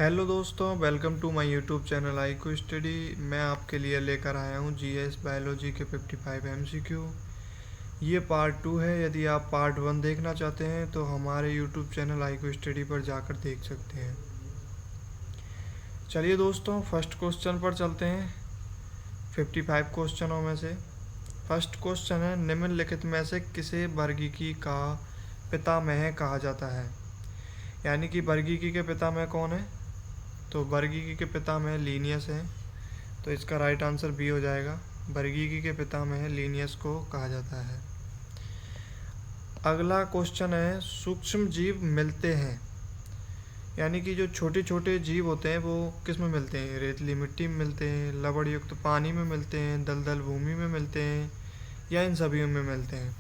Hello दोस्तों, welcome to my YouTube channel ICO study. मैं आपके लिए लेकर आया हूँ जीएस बायोलॉजी के 55 एमसीक्यू। ये पार्ट 2 है। यदि आप पार्ट 1 देखना चाहते हैं तो हमारे यूट्यूब चैनल आईको स्टडी पर जाकर देख सकते हैं। चलिए दोस्तों, फर्स्ट क्वेश्चन पर चलते हैं। 55 क्वेश्चनों में से फर्स्ट क्वेश्चन है, निम्नलिखित में से किसे वर्गीकी का पितामह कहा जाता है। यानी कि वर्गीकी के पितामह कौन है? तो वर्गीकी के पितामह लीनियस हैं। तो इसका राइट आंसर बी हो जाएगा। वर्गीकी के पितामह लीनियस को कहा जाता है। अगला क्वेश्चन है, सूक्ष्म जीव मिलते हैं। यानी कि जो छोटे छोटे जीव होते हैं वो किस में मिलते हैं? रेतली मिट्टी में मिलते हैं, लवण युक्त पानी में मिलते हैं, दलदल भूमि में मिलते हैं, या इन सभी में मिलते हैं।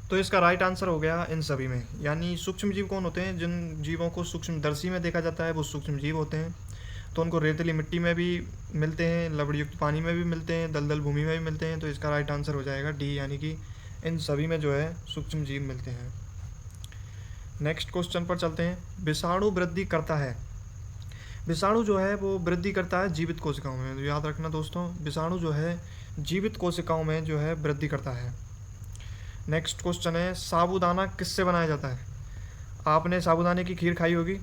तो इसका राइट आंसर हो गया इन सभी में। यानी सूक्ष्म जीव कौन होते हैं? जिन जीवों को सूक्ष्मदर्शी में देखा जाता है वो सूक्ष्म जीव होते हैं। तो उनको रेतीली मिट्टी में भी मिलते हैं, लवणयुक्त पानी में भी मिलते हैं, दलदल भूमि में भी मिलते हैं। तो इसका राइट आंसर हो जाएगा डी, यानी कि इन सभी में जो है सूक्ष्म जीव मिलते हैं। नेक्स्ट क्वेश्चन पर चलते हैं। विषाणु वृद्धि करता है। विषाणु जो है वो वृद्धि करता है जीवित कोशिकाओं में। तो याद रखना दोस्तों, विषाणु जो है जीवित कोशिकाओं में जो है वृद्धि करता है। नेक्स्ट क्वेश्चन है, साबूदाना किससे बनाया जाता है? आपने साबूदाने की खीर खाई होगी,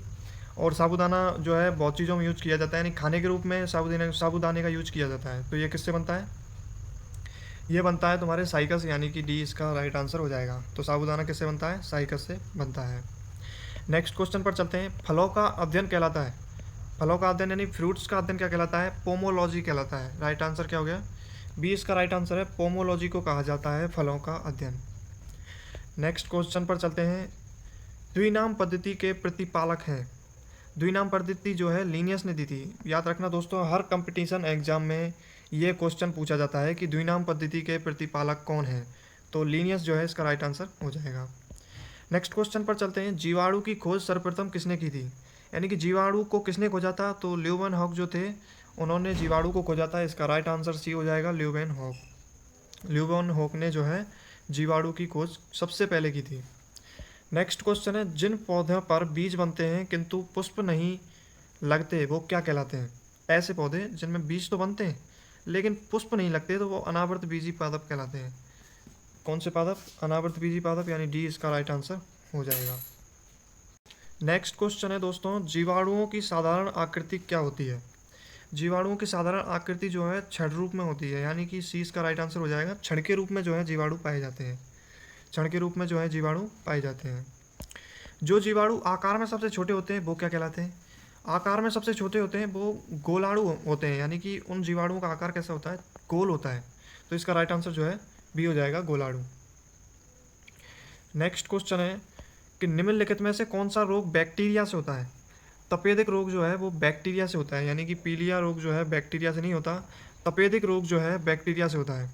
और साबूदाना जो है बहुत चीज़ों में यूज किया जाता है, यानी खाने के रूप में साबूदाने का यूज किया जाता है। तो ये किससे बनता है? ये बनता है तुम्हारे साइकस, यानी कि डी इसका राइट आंसर हो जाएगा। तो साबूदाना किससे बनता है? साइकस से बनता है। नेक्स्ट क्वेश्चन पर चलते हैं। फलों का अध्ययन कहलाता है। फलों का अध्ययन यानी फ्रूट्स का अध्ययन क्या कहलाता है? पोमोलॉजी कहलाता है। राइट आंसर क्या हो गया? बी इसका राइट आंसर है। पोमोलॉजी को कहा जाता है फलों का अध्ययन। नेक्स्ट क्वेश्चन पर चलते हैं। द्विनाम पद्धति के प्रतिपालक हैं। द्विनाम पद्धति जो है लीनियस ने दी थी। याद रखना दोस्तों, हर कंपटीशन एग्जाम में ये क्वेश्चन पूछा जाता है कि द्विनाम पद्धति के प्रतिपालक कौन है। तो लीनियस जो है इसका राइट आंसर हो जाएगा। नेक्स्ट क्वेश्चन पर चलते हैं। जीवाणु की खोज सर्वप्रथम किसने की थी? यानी कि जीवाणु को किसने खोजा था? तो ल्यूवेनहॉक जो थे उन्होंने जीवाणु को खोजा था। इसका राइट आंसर सी हो जाएगा, ल्यूवेनहॉक। ल्यूवेनहॉक ने जो है जीवाणु की खोज सबसे पहले की थी। नेक्स्ट क्वेश्चन है, जिन पौधों पर बीज बनते हैं किंतु पुष्प नहीं लगते वो क्या कहलाते हैं? ऐसे पौधे जिनमें बीज तो बनते हैं लेकिन पुष्प नहीं लगते तो वो अनावृत बीजी पादप कहलाते हैं। कौन से पादप? अनावृत बीजी पादप, यानी डी इसका राइट आंसर हो जाएगा। नेक्स्ट क्वेश्चन है दोस्तों, जीवाणुओं की साधारण आकृति क्या होती है? जीवाणुओं की साधारण आकृति जो है छड़ रूप में होती है, यानी कि सी इसका राइट आंसर हो जाएगा। छड़ के रूप में जो है जीवाणु पाए जाते हैं। क्षण के रूप में जो है जीवाणु पाए जाते हैं। जो जीवाणु आकार में सबसे छोटे होते हैं वो क्या कहलाते हैं? आकार में सबसे छोटे होते हैं वो गोलाणु होते हैं, यानी कि उन जीवाणुओं का आकार कैसा होता है? गोल होता है। तो इसका राइट आंसर जो है बी हो जाएगा, गोलाणु। नेक्स्ट क्वेश्चन है कि निम्नलिखित में से कौन सा रोग बैक्टीरिया से होता है? तपेदिक रोग जो है वो बैक्टीरिया से होता है, यानी कि पीलिया रोग जो है बैक्टीरिया से नहीं होता। तपेदिक रोग जो है बैक्टीरिया से होता है।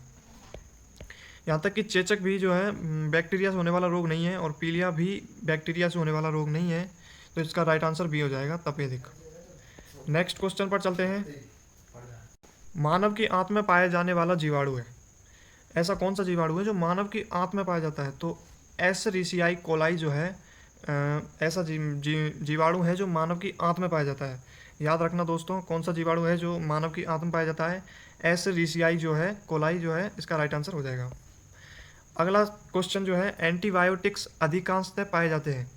यहाँ तक कि चेचक भी जो है बैक्टीरिया से होने वाला रोग नहीं है, और पीलिया भी बैक्टीरिया से होने वाला रोग नहीं है। तो इसका राइट आंसर बी हो जाएगा, तपेदिक। नेक्स्ट क्वेश्चन पर चलते हैं। मानव की आंत में पाया जाने वाला जीवाणु है। ऐसा कौन सा जीवाणु है जो मानव की आंत में पाया जाता है? तो एसरीसियाई कोलाई जो है ऐसा जीवाणु है जो मानव की आंत में पाया जाता है। याद रखना दोस्तों, कौन सा जीवाणु है जो मानव की आंत में पाया जाता है? एसरीसियाई जो है कोलाई जो है इसका राइट आंसर हो जाएगा। अगला क्वेश्चन जो है, एंटीबायोटिक्स अधिकांशतः पाए जाते हैं।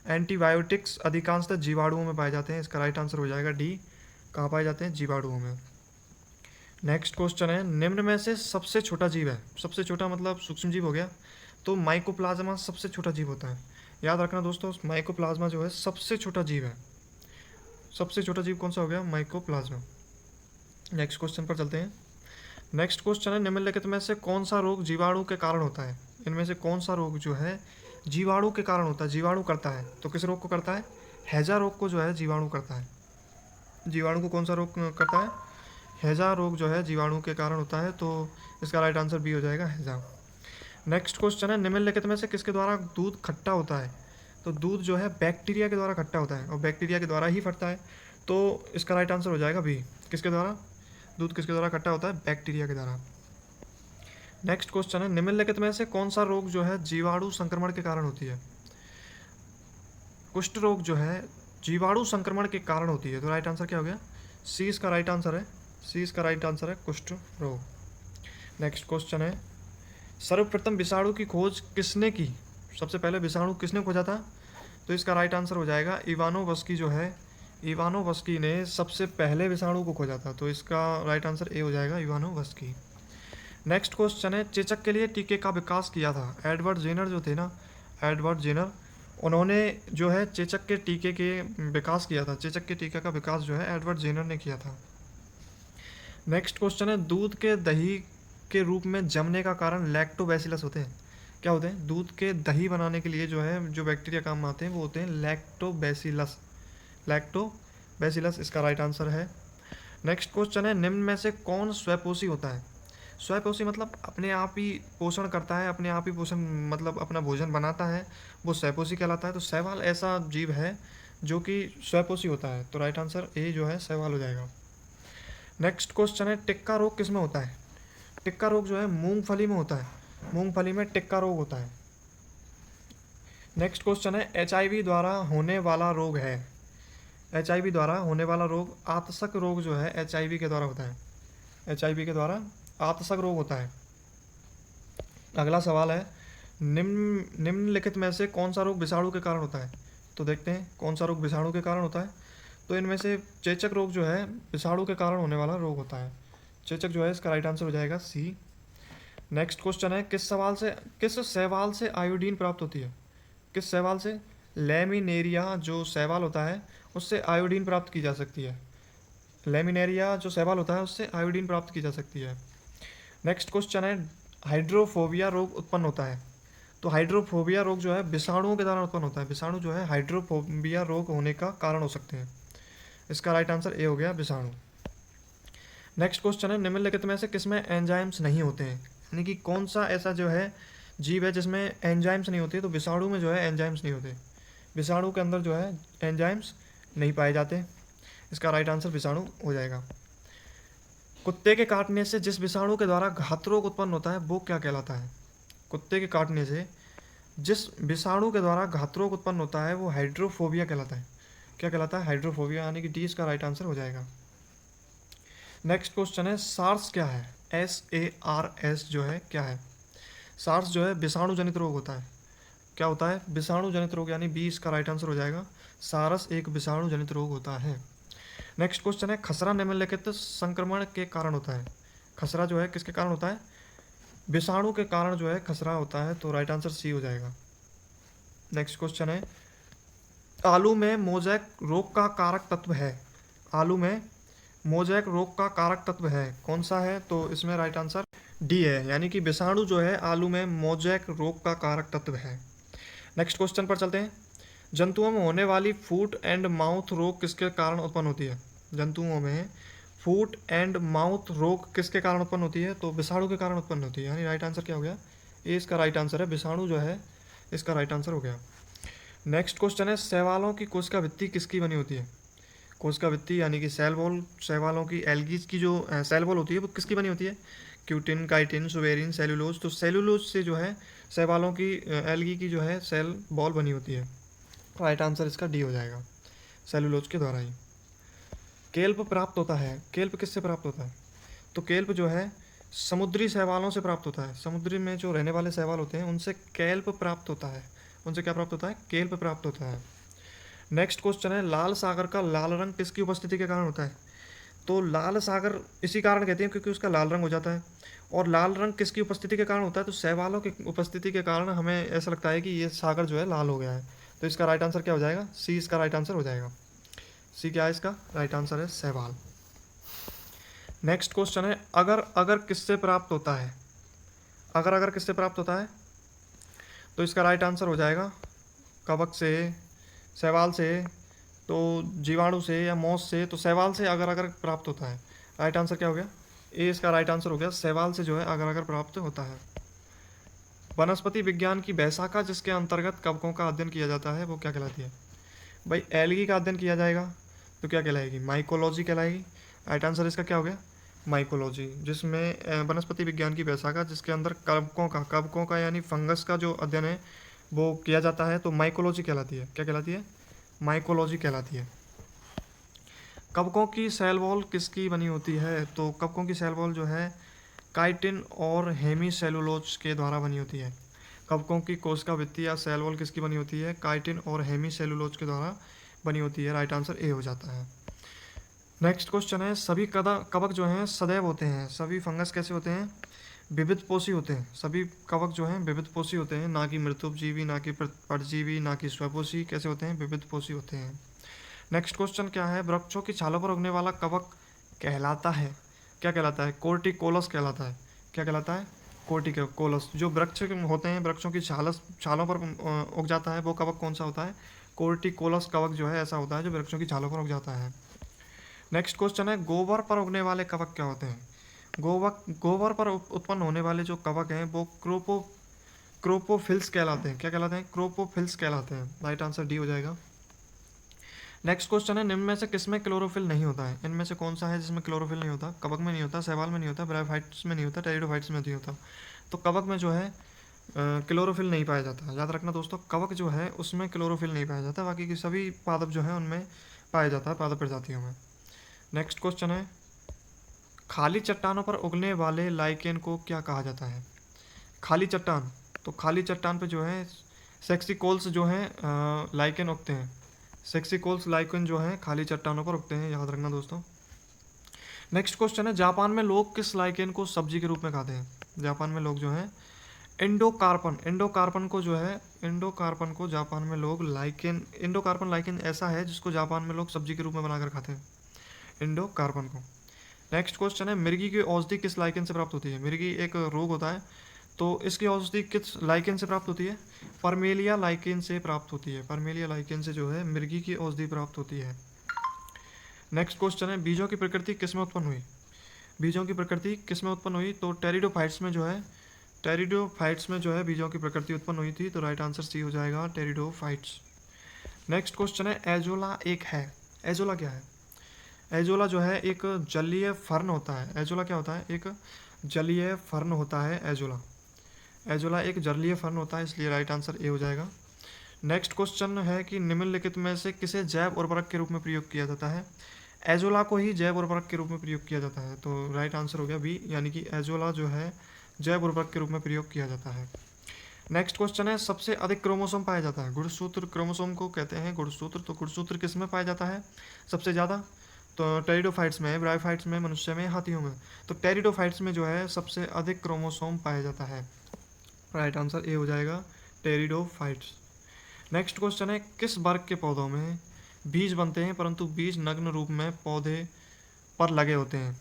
एंटीबायोटिक्स अधिकांशतः जीवाणुओं में पाए जाते हैं। इसका राइट आंसर हो जाएगा डी। कहाँ पाए जाते हैं? जीवाणुओं में। नेक्स्ट क्वेश्चन है, निम्न में से सबसे छोटा जीव है। सबसे छोटा मतलब सूक्ष्म जीव हो गया। तो माइकोप्लाज्मा सबसे छोटा जीव होता है। याद रखना दोस्तों, माइकोप्लाज्मा जो है सबसे छोटा जीव है। सबसे छोटा जीव कौन सा हो गया? माइकोप्लाज्मा। नेक्स्ट क्वेश्चन पर चलते हैं। नेक्स्ट क्वेश्चन है, निम्नलिखित में से कौन सा रोग जीवाणु के कारण होता है? इनमें से कौन सा रोग जो है जीवाणु के कारण होता है? जीवाणु करता है। तो किस रोग को करता है? हैजा रोग को जो है जीवाणु करता है। जीवाणु को कौन सा रोग करता है? हैजा रोग जो है जीवाणु के कारण होता है। तो इसका राइट आंसर बी हो जाएगा, हैजा। नेक्स्ट क्वेश्चन है, निम्नलिखित में से किसके द्वारा दूध खट्टा होता है? तो दूध जो है बैक्टीरिया के द्वारा खट्टा होता है, और बैक्टीरिया के द्वारा ही फटता है। तो इसका राइट आंसर हो जाएगा बी। किसके द्वारा? दूध किसके द्वारा खट्टा होता है? बैक्टीरिया के द्वारा। नेक्स्ट क्वेश्चन है, निम्नलिखित में से कौन सा रोग जो है जीवाणु संक्रमण के कारण होती है? कुष्ठ रोग जो है जीवाणु संक्रमण के कारण होती है। तो राइट आंसर क्या हो गया, सी इसका राइट आंसर है। सी इसका राइट आंसर है, कुष्ठ रोग। नेक्स्ट क्वेश्चन है, सर्वप्रथम विषाणु की खोज किसने की? सबसे पहले विषाणु किसने खोजा था? तो इसका राइट आंसर हो जाएगा इवानोवस्की जो है, इवानोवस्की ने सबसे पहले विषाणु को खोजा था। तो इसका राइट आंसर ए हो जाएगा, इवानोवस्की। नेक्स्ट क्वेश्चन है, चेचक के लिए टीके का विकास किया था? एडवर्ड जेनर जो थे ना, एडवर्ड जेनर, उन्होंने जो है चेचक के टीके के विकास किया था। चेचक के टीके का विकास जो है एडवर्ड जेनर ने किया था। नेक्स्ट क्वेश्चन है, दूध के दही के रूप में जमने का कारण लैक्टोबैसिलस होते हैं। क्या होते हैं? दूध के दही बनाने के लिए जो है जो बैक्टीरिया काम में आते हैं वो होते हैं लैक्टोबैसिलस। लैक्टोबैसिलस इसका राइट आंसर है। नेक्स्ट क्वेश्चन है, निम्न में से कौन स्वपोषी होता है? स्वपोषी मतलब अपने आप ही पोषण करता है, अपने आप ही पोषण मतलब अपना भोजन बनाता है, वो स्वपोषी कहलाता है। तो शैवाल ऐसा जीव है जो कि स्वपोषी होता है। तो राइट आंसर ए जो है शैवाल हो जाएगा। नेक्स्ट क्वेश्चन है, टिक्का रोग किस में होता है? टिक्का रोग जो है मूंगफली में होता है, मूंगफली में टिक्का रोग होता है। नेक्स्ट क्वेश्चन है, एचआईवी द्वारा होने वाला रोग है? एचआईवी द्वारा होने वाला रोग, आतशक रोग जो है एचआईवी के द्वारा होता है। एचआईवी के द्वारा आतशक रोग होता है। अगला सवाल है, निम्नलिखित में से कौन सा रोग विषाणु के कारण होता है? तो देखते हैं कौन सा रोग विषाणु के कारण होता है। तो इनमें से चेचक रोग जो है विषाणु के कारण होने वाला रोग होता है। चेचक जो है इसका राइट आंसर हो जाएगा सी। नेक्स्ट क्वेश्चन है, किस शैवाल से आयोडीन प्राप्त होती है? किस शैवाल से? लेमिनेरिया जो शैवाल होता है उससे आयोडीन प्राप्त की जा सकती है। लेमिनेरिया जो शैवाल होता है उससे आयोडीन प्राप्त की जा सकती है। नेक्स्ट क्वेश्चन है, हाइड्रोफोबिया रोग उत्पन्न होता है? तो हाइड्रोफोबिया रोग जो है विषाणुओं के द्वारा उत्पन्न होता है। विषाणु जो है हाइड्रोफोबिया रोग होने का कारण हो सकते हैं। इसका राइट आंसर ए हो गया, विषाणु। नेक्स्ट क्वेश्चन है, निम्नलिखित में से किसमें एंजाइम्स नहीं होते हैं? यानी कि कौन सा ऐसा जो है जीव है जिसमें एंजाइम्स नहीं होते? तो विषाणु में जो है एंजाइम्स नहीं होते। विषाणु के अंदर जो है एंजाइम्स नहीं पाए जाते। इसका राइट आंसर विषाणु हो जाएगा। कुत्ते के काटने से जिस विषाणु के द्वारा घात रोग उत्पन्न होता है वो क्या कहलाता है? कुत्ते के काटने से जिस विषाणु के द्वारा घात रोग उत्पन्न होता है वो हाइड्रोफोबिया कहलाता है। क्या कहलाता है? हाइड्रोफोबिया, यानी कि डी इसका राइट आंसर हो जाएगा। नेक्स्ट क्वेश्चन है, सार्स क्या है? SARS जो है क्या है? सार्स जो है विषाणु जनित रोग होता है। क्या होता है? विषाणु जनित रोग, यानी बी इसका राइट आंसर हो जाएगा। सारस एक विषाणु जनित रोग होता है। नेक्स्ट क्वेश्चन है, खसरा निम्नलिखित संक्रमण के कारण होता है? खसरा जो है किसके कारण होता है? विषाणु के कारण जो है खसरा होता है। तो राइट आंसर सी हो जाएगा। नेक्स्ट क्वेश्चन है, आलू में मोजैक रोग का कारक तत्व है? आलू में मोजैक रोग का कारक तत्व है, कौन सा है? तो इसमें राइट आंसर डी है, यानी कि विषाणु जो है आलू में मोजैक रोग का कारक तत्व है। नेक्स्ट क्वेश्चन पर चलते हैं, जंतुओं में होने वाली फूट एंड माउथ रोग किसके कारण उत्पन्न होती है? जंतुओं में फूट एंड माउथ रोग किसके कारण उत्पन्न होती है? तो विषाणु के कारण उत्पन्न होती है, यानी राइट आंसर क्या हो गया? ए इसका राइट आंसर है, विषाणु जो है इसका राइट आंसर हो गया। नेक्स्ट क्वेश्चन है, शैवालों की कोशिका भित्ति किसकी बनी होती है? कोशिका भित्ति यानी कि सेल वॉल, शैवालों की एल्गीज की जो सेल वॉल होती है वो किसकी बनी होती है? Cutin, chitin, suberin, cellulose. तो सेलुलोज से जो है शैवालों की एल्गी की जो है सेल बॉल बनी होती है। राइट आंसर इसका डी हो जाएगा, सेलुलोज के द्वारा ही। केल्प प्राप्त होता है, केल्प किससे प्राप्त होता है? तो केल्प जो है समुद्री शैवालों से प्राप्त होता है। समुद्री में जो रहने वाले शैवाल होते हैं उनसे केल्प प्राप्त होता है। उनसे क्या प्राप्त होता है? केल्प प्राप्त होता है। नेक्स्ट क्वेश्चन है, लाल सागर का लाल रंग किसकी उपस्थिति के कारण होता है? तो लाल सागर इसी कारण कहते हैं क्योंकि उसका लाल रंग हो जाता है। और लाल रंग किसकी उपस्थिति के कारण होता है? तो शैवालों की उपस्थिति के कारण हमें ऐसा लगता है कि ये सागर जो है लाल हो गया है। तो इसका राइट आंसर क्या हो जाएगा? सी इसका राइट आंसर हो जाएगा। सी क्या है इसका राइट आंसर? है शैवाल। नेक्स्ट क्वेश्चन है, अगर अगर किससे प्राप्त होता है? अगर अगर किससे प्राप्त होता है? तो इसका राइट आंसर हो जाएगा कवक से, शैवाल से, तो जीवाणु से या मौस से। तो शैवाल से अगर अगर प्राप्त होता है। राइट आंसर क्या हो गया? ए इसका राइट आंसर हो गया, शैवाल से जो है अगर अगर प्राप्त होता है। वनस्पति विज्ञान की वह शाखा जिसके अंतर्गत कवकों का अध्ययन किया जाता है वो क्या कहलाती है? भाई एल्गी का अध्ययन किया जाएगा तो क्या कहलाएगी? माइकोलॉजी कहलाएगी। राइट आंसर इसका क्या हो गया? माइकोलॉजी, जिसमें वनस्पति विज्ञान की वह शाखा जिसके अंदर कवकों का यानी फंगस का जो अध्ययन है वो किया जाता है तो माइकोलॉजी कहलाती है। क्या कहलाती है? माइकोलॉजी कहलाती है। कवकों की सेल वॉल किसकी बनी होती है? तो कवकों की सेल वॉल जो है काइटिन और हेमी सेलुलोज के द्वारा बनी होती है। कवकों की कोशिका भित्ति या सेल वॉल किसकी बनी होती है? काइटिन और हेमी सेलुलोज के द्वारा बनी होती है। राइट आंसर ए हो जाता है। नेक्स्ट क्वेश्चन है, सभी कवक जो हैं सदैव होते हैं। सभी फंगस कैसे होते हैं? विविध पोषी होते हैं। सभी कवक जो हैं विविध पोषी होते हैं, ना कि मृतोपजीवी, ना कि परजीवी, ना कि स्वपोषी। कैसे होते हैं? विविध पोषी होते हैं। नेक्स्ट क्वेश्चन क्या है, वृक्षों की छालों पर उगने वाला कवक कहलाता है, क्या कहलाता है? कोर्टिकोलस कहलाता है। क्या कहलाता है? कोर्टिकोलस। जो वृक्ष होते हैं, वृक्षों की छालों पर उग जाता है, वो कवक कौन सा होता है? कोर्टिकोलस कवक जो है ऐसा होता है जो वृक्षों की छालों पर उग जाता है। नेक्स्ट क्वेश्चन है, गोबर पर उगने वाले कवक क्या होते हैं? गोबर पर उत्पन्न होने वाले जो कवक हैं वो क्रोपोफिल्स कहलाते हैं। क्या कहलाते हैं? क्रोपोफिल्स कहलाते हैं। राइट आंसर डी हो जाएगा। नेक्स्ट क्वेश्चन है, निम्न में से किसमें क्लोरोफिल नहीं होता है? इनमें से कौन सा है जिसमें क्लोरोफिल नहीं होता? कवक में नहीं होता, शैवाल में नहीं होता, ब्रायोफाइट्स में नहीं होता, टेरिडोफाइट्स में नहीं होता। तो कवक में जो है क्लोरोफिल नहीं पाया जाता। याद रखना दोस्तों, कवक जो है उसमें क्लोरोफिल नहीं पाया जाता, बाकी की सभी पादप जो है उनमें पाया जाता है, पादप प्रजातियों में। नेक्स्ट क्वेश्चन है, खाली चट्टानों पर उगने वाले लाइकेन को क्या कहा जाता है? खाली चट्टान, तो खाली चट्टान पे जो है सेक्सिकोल्स जो हैं लाइकेन उगते हैं। सेक्सिकोल्स लाइकेन जो है खाली चट्टानों पर उगते हैं, याद रखना दोस्तों। नेक्स्ट क्वेश्चन है, जापान में लोग किस लाइकेन को सब्जी के रूप में खाते हैं? जापान में लोग जो है इंडोकार्पन को जापान में लोग इंडोकार्पन लाइकेन ऐसा है जिसको जापान में लोग सब्जी के रूप में बनाकर खाते हैं, इंडोकार्पन को। नेक्स्ट क्वेश्चन है, मिर्गी की औषधि किस लाइकेन से प्राप्त होती है? मिर्गी एक रोग होता है, तो इसकी औषधि किस लाइकेन से प्राप्त होती है? परमेलिया लाइकेन से प्राप्त होती है। परमेलिया लाइकेन से जो है मिर्गी की औषधि प्राप्त होती है। नेक्स्ट क्वेश्चन है, बीजों की प्रकृति किस में उत्पन्न हुई? बीजों की प्रकृति किस में उत्पन्न हुई? तो टेरिडोफाइट्स में जो है बीजों की प्रकृति उत्पन्न हुई थी। तो राइट आंसर सी हो जाएगा, टेरिडोफाइट्स। नेक्स्ट क्वेश्चन है, एजोला एजोला क्या है? एजोला जो है एक जलीय फर्न होता है। एजोला क्या होता है? एक जलीय फर्न होता है एजोला एक जलीय फर्न होता है, इसलिए राइट आंसर ए हो जाएगा। नेक्स्ट क्वेश्चन है कि निम्नलिखित में से किसे जैव उर्वरक के रूप में प्रयोग किया जाता है? एजोला को ही जैव उर्वरक के रूप में प्रयोग किया जाता है, तो राइट आंसर हो गया बी, यानी कि एजोला जो है जैव उर्वरक के रूप में प्रयोग किया जाता है। नेक्स्ट क्वेश्चन है, सबसे अधिक क्रोमोसोम पाया जाता है? गुणसूत्र क्रोमोसोम को कहते हैं गुणसूत्र। तो गुणसूत्र किस में पाया जाता है सबसे ज़्यादा? तो टेरिडोफाइट्स में, ब्रायोफाइट्स में, मनुष्य में, हाथियों में। तो टेरिडोफाइट्स में जो है सबसे अधिक क्रोमोसोम पाया जाता है। राइट आंसर ए हो जाएगा, टेरिडोफाइट्स। नेक्स्ट क्वेश्चन है, किस वर्ग के पौधों में बीज बनते हैं परंतु बीज नग्न रूप में पौधे पर लगे होते हैं?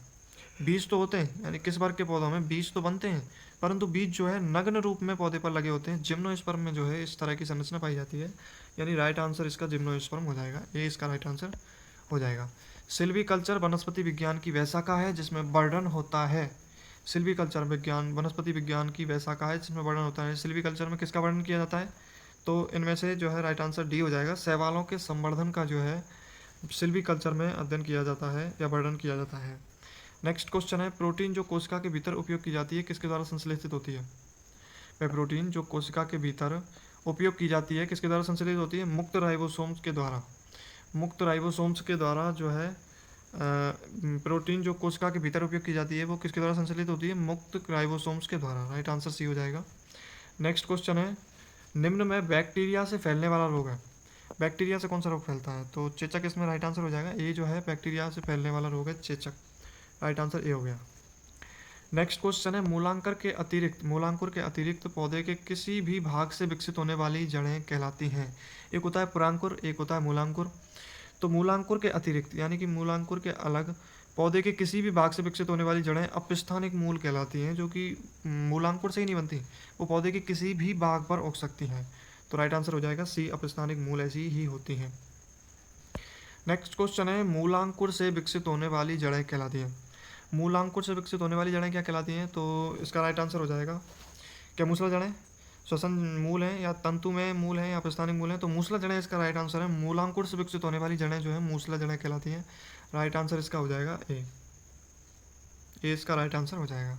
बीज तो होते हैं, यानी किस वर्ग के पौधों में बीज तो बनते हैं परंतु बीज जो है नग्न रूप में पौधे पर लगे होते हैं? जिम्नोस्पर्म में जो है इस तरह की संरचना पाई जाती है, यानी राइट आंसर इसका जिम्नोस्पर्म हो जाएगा। ए इसका राइट आंसर हो जाएगा। सिल्वीकल्चर वनस्पति विज्ञान की वह शाखा है जिसमें वर्णन होता है। सिल्वीकल्चर विज्ञान वनस्पति विज्ञान की वह शाखा है जिसमें वर्णन होता है। सिल्वीकल्चर में किसका वर्णन किया जाता है? तो इनमें से जो है राइट आंसर डी हो जाएगा। शैवालों के संवर्धन का जो है सिल्वीकल्चर में अध्ययन किया जाता है या वर्णन किया जाता है। नेक्स्ट क्वेश्चन है, प्रोटीन जो कोशिका के भीतर उपयोग की जाती है किसके द्वारा संश्लेषित होती है? वह प्रोटीन जो कोशिका के भीतर उपयोग की जाती है किसके द्वारा संश्लेषित होती है? मुक्त राइबोसोम्स के द्वारा। मुक्त राइबोसोम्स के द्वारा जो है प्रोटीन जो कोशिका के भीतर उपयोग की जाती है वो किसके द्वारा संश्लेषित होती है? मुक्त राइबोसोम्स के द्वारा। राइट आंसर सी हो जाएगा। नेक्स्ट क्वेश्चन है, निम्न में बैक्टीरिया से फैलने वाला रोग है। बैक्टीरिया से कौन सा रोग फैलता है? तो चेचक इसमें राइट आंसर हो जाएगा। ये जो है बैक्टीरिया से फैलने वाला रोग है चेचक। राइट आंसर ए हो गया। नेक्स्ट क्वेश्चन है, मूलांकुर के अतिरिक्त पौधे के किसी भी भाग से विकसित होने वाली जड़ें कहलाती हैं? एक होता है पुरांकुर, एक होता है मूलांकुर। तो मूलांकुर के अतिरिक्त यानी कि मूलांकुर के अलग पौधे के किसी भी भाग से विकसित होने वाली जड़ें अपस्थानिक मूल कहलाती हैं, जो कि मूलांकुर से ही नहीं बनती, वो पौधे के किसी भी भाग पर उग सकती हैं। तो राइट आंसर हो जाएगा सी, अपस्थानिक मूल ऐसी ही होती हैं। नेक्स्ट क्वेश्चन है, मूलांकुर से विकसित होने वाली जड़ें कहलाती हैं। मूलांकुर से विकसित होने वाली जड़ें क्या कहलाती हैं? तो इसका राइट आंसर हो जाएगा क्या मूसला जड़ें श्वसन मूल हैं या तंतु में मूल हैं या अपस्थानिक मूल हैं? तो मूसला जड़ें इसका राइट आंसर है। मूलांकुर से विकसित होने वाली जड़ें जो है मूसला जड़ें कहलाती हैं। राइट आंसर इसका हो जाएगा ए इसका राइट आंसर हो जाएगा।